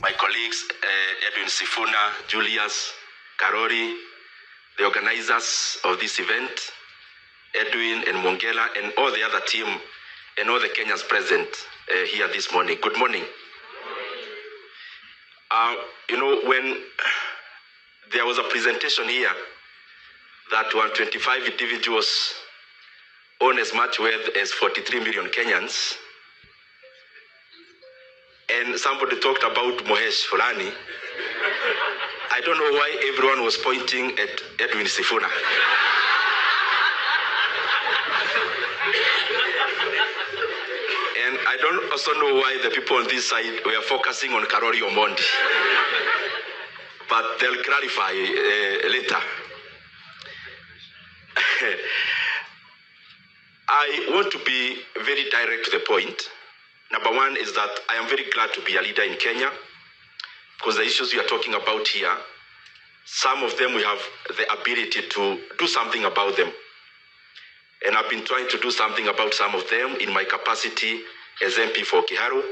my colleagues, Edwin Sifuna, Julius, Karori, the organizers of this event, Edwin and Mongela, and all the other team, and all the Kenyans present here this morning. Good morning. When there was a presentation here that 125 individuals own as much wealth as 43 million Kenyans, and somebody talked about Mohesh Fulani, I don't know why everyone was pointing at Edwin Sifuna. And I don't also know why the people on this side were focusing on Karori Omondi. But they'll clarify later. I want to be very direct to the point. Number one is that I am very glad to be a leader in Kenya, because the issues we are talking about here, some of them we have the ability to do something about them. And I've been trying to do something about some of them in my capacity as MP for Kiharu,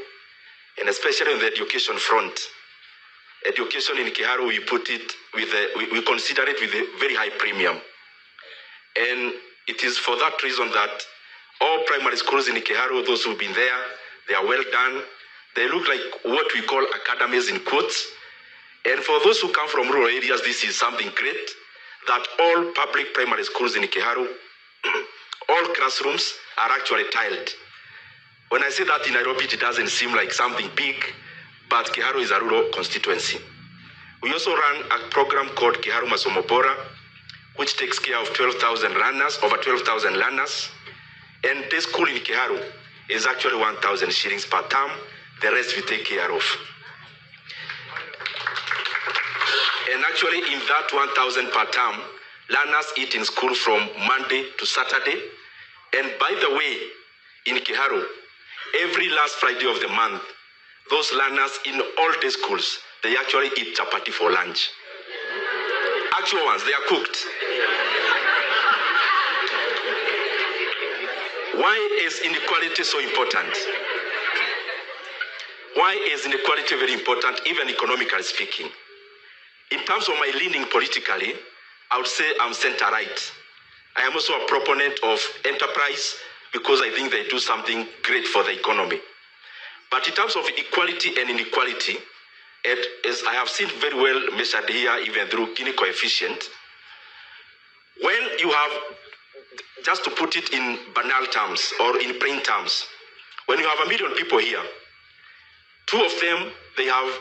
and especially on the education front. Education in Kiharu, we consider it with a very high premium. And it is for that reason that all primary schools in Kiharu, those who've been there, they are well done. They look like what we call academies in quotes. And for those who come from rural areas, this is something great, that all public primary schools in Kiharu, all classrooms are actually tiled. When I say that in Nairobi, it doesn't seem like something big, but Kiharu is a rural constituency. We also run a program called Kiharu Masomo Bora, which takes care of 12,000 learners, over 12,000 learners. And this school in Kiharu is actually 1,000 shillings per term. The rest we take care of. And actually in that 1,000 per term, learners eat in school from Monday to Saturday. And by the way, in Kiharu, every last Friday of the month, those learners in all day schools, they actually eat chapati for lunch. Actual ones, they are cooked. Why is inequality so important? Why is inequality very important, even economically speaking? In terms of my leaning politically, I would say I'm center-right. I am also a proponent of enterprise because I think they do something great for the economy. But in terms of equality and inequality, as I have seen very well measured here, even through Gini coefficient, when you have, just to put it in banal terms or in plain terms, when you have 1 million people here, 2 of them, they have,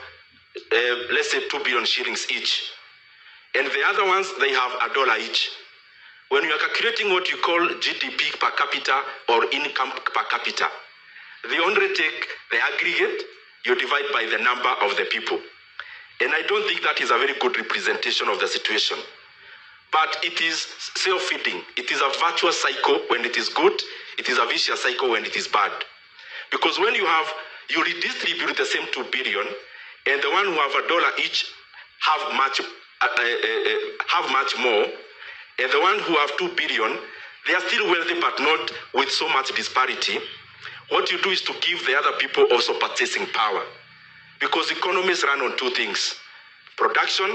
let's say 2 billion shillings each. And the other ones, they have $1 each. When you are calculating what you call GDP per capita or income per capita, they only take the aggregate, you divide by the number of the people. And I don't think that is a very good representation of the situation. But it is self-feeding. It is a virtuous cycle when it is good. It is a vicious cycle when it is bad. Because when you redistribute the same 2 billion, and the one who have $1 each have much more, and the one who have 2 billion, they are still wealthy, but not with so much disparity. What you do is to give the other people also purchasing power. Because economies run on 2 things, production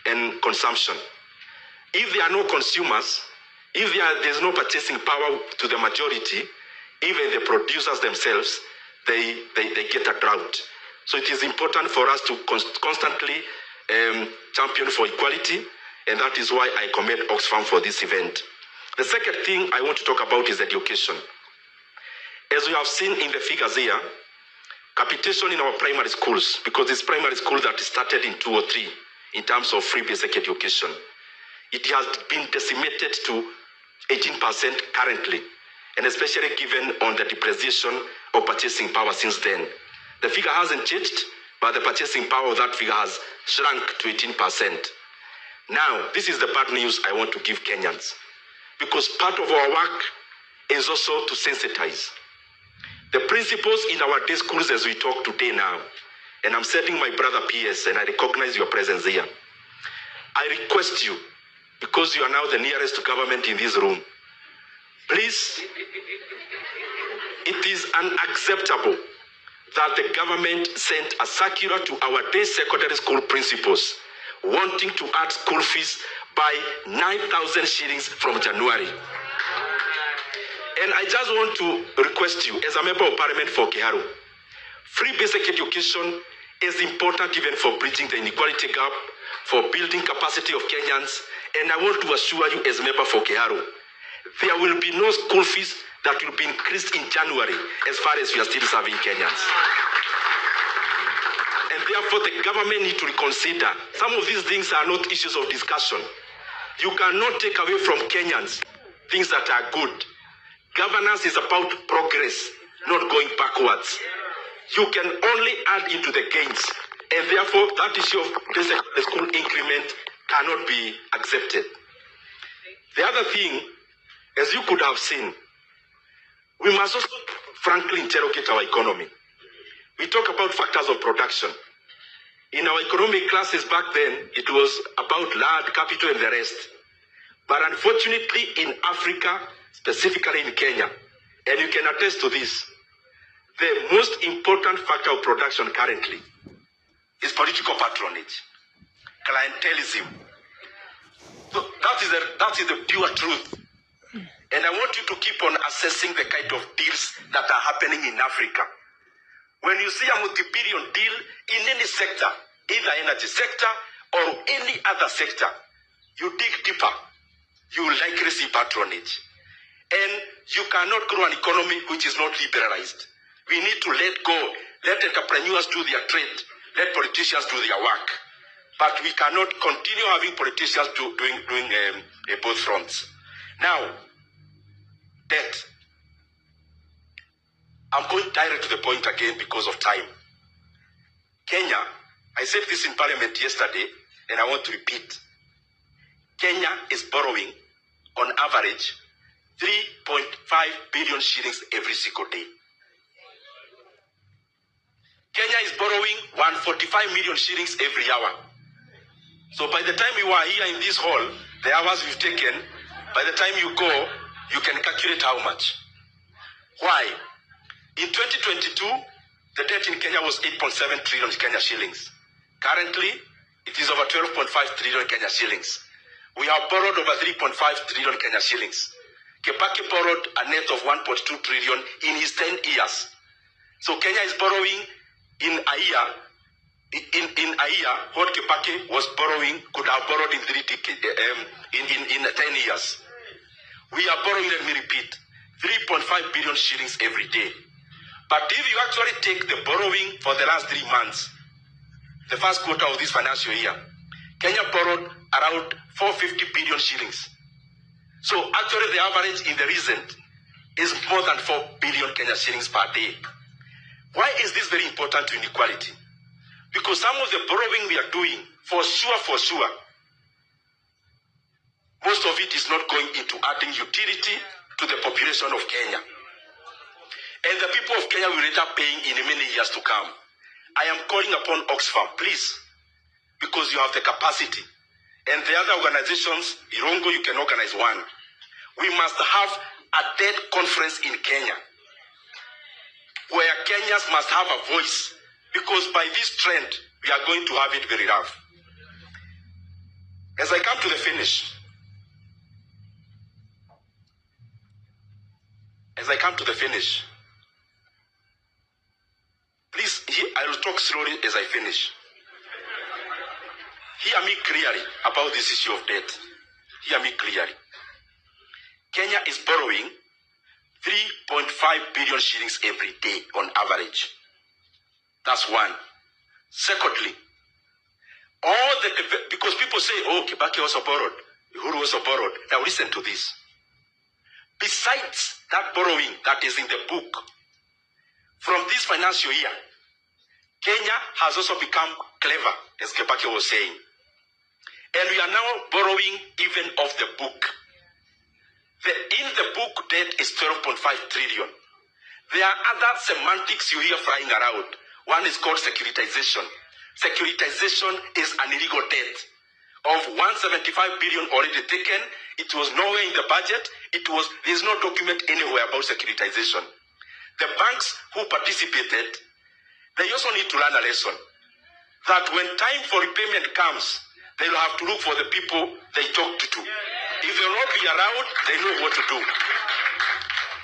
and consumption. If there are no consumers, if there's no purchasing power to the majority, even the producers themselves, they get a drought. So it is important for us to constantly champion for equality, and that is why I commend Oxfam for this event. The second thing I want to talk about is education. As we have seen in the figures here, capitation in our primary schools, because it's primary school that started in 2003 in terms of free basic education, it has been decimated to 18% currently, and especially given on the depreciation of purchasing power since then. The figure hasn't changed, but the purchasing power of that figure has shrunk to 18%. Now, this is the bad news I want to give Kenyans, because part of our work is also to sensitize. The principals in our day schools as we talk today now, and I'm setting my brother PS, and I recognize your presence here. I request you, because you are now the nearest to government in this room, please, it is unacceptable that the government sent a circular to our day secondary school principals wanting to add school fees by 9,000 shillings from January. And I just want to request you, as a member of parliament for Kiharu, free basic education is important even for bridging the inequality gap, for building capacity of Kenyans, and I want to assure you as a member for Kiharu, there will be no school fees that will be increased in January as far as we are still serving Kenyans. And therefore the government need to reconsider. Some of these things are not issues of discussion. You cannot take away from Kenyans things that are good. Governance is about progress, not going backwards. You can only add into the gains. And therefore, that issue of basic school increment cannot be accepted. The other thing, as you could have seen, we must also frankly interrogate our economy. We talk about factors of production. In our economic classes back then, it was about land, capital, and the rest. But unfortunately, in Africa, specifically in Kenya, and you can attest to this, the most important factor of production currently is political patronage, clientelism. So that is the pure truth. And I want you to keep on assessing the kind of deals that are happening in Africa. When you see a multi-billion deal in any sector, either energy sector or any other sector, you dig deeper, you will likely see patronage. And you cannot grow an economy which is not liberalized. We need to let go, let entrepreneurs do their trade, let politicians do their work. But we cannot continue having politicians doing both fronts. Now, debt. I'm going direct to the point again because of time. Kenya, I said this in Parliament yesterday, and I want to repeat. Kenya is borrowing, on average, 3.5 billion shillings every single day. Kenya is borrowing 145 million shillings every hour. So by the time you are here in this hall, the hours we've taken, by the time you go, you can calculate how much. Why? In 2022, the debt in Kenya was 8.7 trillion Kenya shillings. Currently, it is over 12.5 trillion Kenya shillings. We have borrowed over 3.5 trillion Kenya shillings. Kibaki borrowed a net of 1.2 trillion in his 10 years. So Kenya is borrowing in a year, what Kibaki was borrowing, could have borrowed in 10 years. We are borrowing, let me repeat, 3.5 billion shillings every day. But if you actually take the borrowing for the last 3 months, the first quarter of this financial year, Kenya borrowed around 450 billion shillings. So actually the average in the recent is more than 4 billion Kenya shillings per day. Why is this very important to inequality? Because some of the borrowing we are doing, for sure, most of it is not going into adding utility to the population of Kenya. And the people of Kenya will end up paying in many years to come. I am calling upon Oxfam, please, because you have the capacity. And the other organizations, Irongo, you can organize one. We must have a debt conference in Kenya, where Kenyans must have a voice, because by this trend, we are going to have it very rough. As I come to the finish, please, I will talk slowly as I finish. Hear me clearly about this issue of debt. Hear me clearly. Kenya is borrowing 3.5 billion shillings every day on average. That's one. Secondly, because people say, oh, Kibaki also borrowed, Uhuru also borrowed. Now listen to this. Besides that borrowing that is in the book, from this financial year, Kenya has also become clever, as Kibaki was saying. And we are now borrowing even off the book. In the book, debt is 12.5 trillion. There are other semantics you hear flying around. One is called securitization. Securitization is an illegal debt. Of 175 billion already taken, it was nowhere in the budget. There's no document anywhere about securitization. The banks who participated they also need to learn a lesson that when time for repayment comes, they will have to look for the people they talked to. If they will not be around, they know what to do.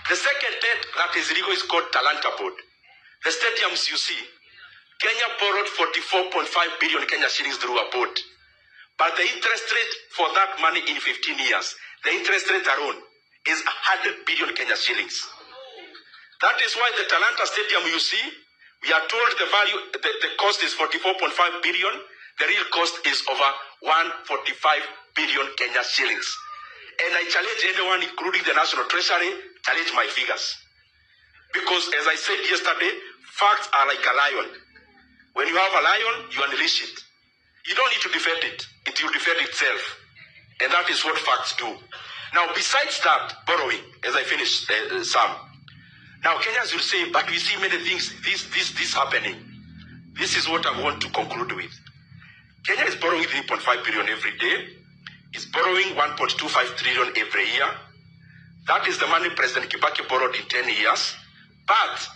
The second debt that is illegal is called Talanta Board. The stadiums you see, Kenya borrowed 44.5 billion Kenya shillings through a board. But the interest rate for that money in 15 years, the interest rate alone is 100 billion Kenya shillings. That is why the Talanta Stadium you see, we are told the value, the cost is 44.5 billion. The real cost is over 145 billion Kenya shillings. And I challenge anyone, including the National Treasury, challenge my figures. Because as I said yesterday, facts are like a lion. When you have a lion, you unleash it. You don't need to defend it. It will defend itself. And that is what facts do. Now, besides that, borrowing, as I finish some. Now, Kenyans will say, but we see many things, this happening. This is what I want to conclude with. Kenya is borrowing 3.5 billion every day. It's borrowing 1.25 trillion every year. That is the money President Kibaki borrowed in 10 years. But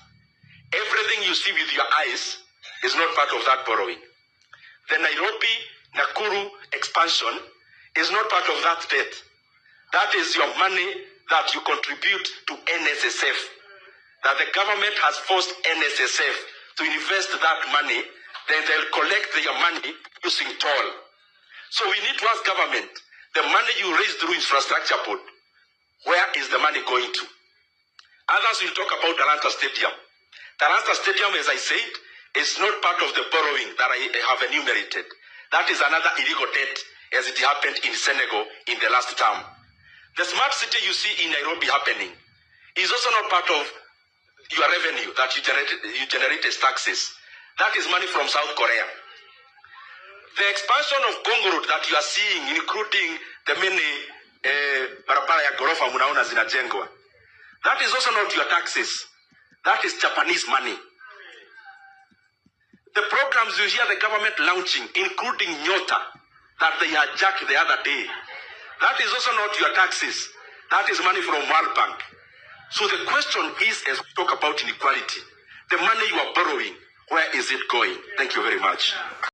everything you see with your eyes is not part of that borrowing. The Nairobi, Nakuru expansion is not part of that debt. That is your money that you contribute to NSSF. That the government has forced NSSF to invest that money, then they'll collect their money using toll. So we need to ask government, the money you raise through infrastructure board, where is the money going to? Others will talk about Talanta Stadium. Talanta Stadium, as I said, is not part of the borrowing that I have enumerated. That is another illegal debt, as it happened in Senegal in the last term. The smart city you see in Nairobi happening is also not part of your revenue that you generate as taxes. That is money from South Korea. The expansion of Congo Road that you are seeing, including the many barabara ya gorofa munaona zinajengwa, that is also not your taxes. That is Japanese money. The programs you hear the government launching, including Nyota, that they hijacked the other day, that is also not your taxes. That is money from World Bank. So the question is, as we talk about inequality, the money you are borrowing, where is it going? Thank you very much.